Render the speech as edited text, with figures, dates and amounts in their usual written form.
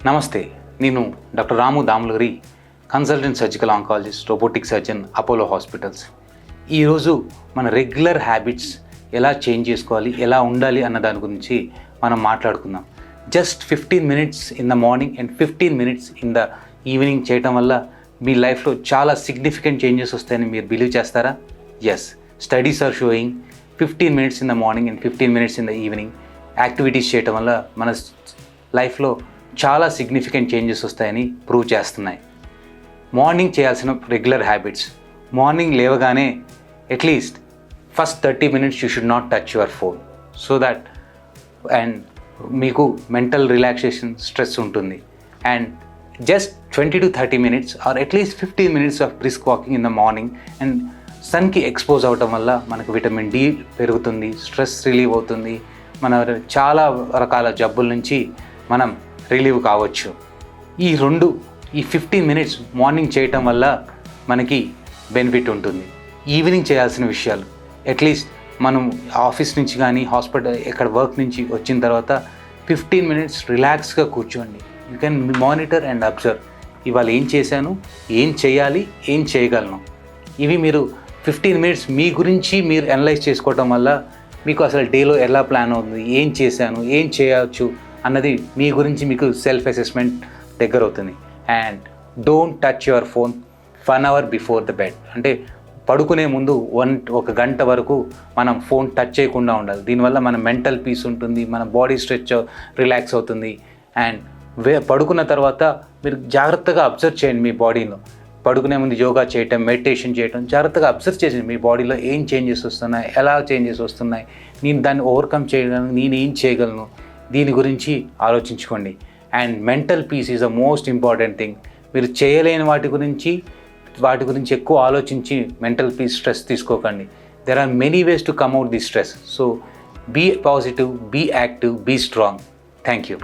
నమస్తే, నేను doctor Ramu Damulagiri, consultant surgical oncologist, robotic surgeon, Apollo hospitals. ఈరోజు మన రెగ్యులర్ హ్యాబిట్స్ ఎలా చేంజ్ చేసుకోవాలి, ఎలా ఉండాలి అన్న దాని గురించి మనం మాట్లాడుకుందాం. Just 15 minutes in the morning and 15 minutes in the evening చేయటం వల్ల మీ లైఫ్లో చాలా సిగ్నిఫికెంట్ చేంజెస్ వస్తాయని మీరు బిలీవ్ చేస్తారా? Yes, studies are showing 15 minutes in the morning and 15 minutes in the evening activities చేయటం వల్ల మన లైఫ్లో చాలా సిగ్నిఫికెంట్ చేంజెస్ వస్తాయని ప్రూవ్ చేస్తున్నాయి. మార్నింగ్ చేయాల్సిన రెగ్యులర్ హ్యాబిట్స్: మార్నింగ్ లేవగానే at least first 30 minutes you should not touch your phone, so that and మీకు మెంటల్ రిలాక్సేషన్, స్ట్రెస్ ఉంటుంది. And just 20 to 30 minutes or at least 15 minutes of brisk walking in the morning and సన్కి expose అవటం వల్ల మనకు vitamin D పెరుగుతుంది, stress relieve అవుతుంది, మన చాలా రకాల జబ్బుల నుంచి మనం రిలీవ్ కావచ్చు. ఈ 15 మినిట్స్ మార్నింగ్ చేయటం వల్ల మనకి బెనిఫిట్ ఉంటుంది. ఈవినింగ్ చేయాల్సిన విషయాలు: అట్లీస్ట్ మనం ఆఫీస్ నుంచి కానీ హాస్పిటల్ ఎక్కడ వర్క్ నుంచి వచ్చిన తర్వాత 15 మినిట్స్ రిలాక్స్గా కూర్చోండి. You can monitor and observe, ఇవాళ ఏం చేశాను, ఏం చేయాలి, ఏం చేయగలను. ఇవి మీరు 15 మినిట్స్ మీ గురించి మీరు అనలైజ్ చేసుకోవటం వల్ల మీకు అసలు డేలో ఎలా ప్లాన్ అవుతుంది, ఏం చేశాను, ఏం చేయవచ్చు అన్నది మీ గురించి మీకు సెల్ఫ్ అసెస్మెంట్ దగ్గర అవుతుంది. And don't touch your phone 1 hour before the bed. అంటే పడుకునే ముందు 1 గంట వరకు మనం ఫోన్ టచ్ చేయకుండా ఉండాలి. దీనివల్ల మన మెంటల్ పీస్ ఉంటుంది, మన బాడీ స్ట్రెచ్ రిలాక్స్ అవుతుంది. అండ్ పడుకున్న తర్వాత మీరు జాగ్రత్తగా అబ్జర్వ్ చేయండి మీ బాడీలో. పడుకునే ముందు యోగా చేయటం, మెడిటేషన్ చేయటం, జాగ్రత్తగా అబ్జర్వ్ చేయండి మీ బాడీలో ఏం చేంజెస్ వస్తున్నాయి, ఎలా చేంజెస్ వస్తున్నాయి, నేను దాన్ని ఓవర్కమ్ చేయగలను, నేను ఏం చేయగలను, దీని గురించి ఆలోచించుకోండి. And mental peace is the most important thing. మీరు చేయలేని వాటి గురించి ఎక్కువ ఆలోచించి మెంటల్ పీస్ స్ట్రెస్ తీసుకోకండి. There are many ways to come out the stress. So be positive, be active, be strong. Thank you.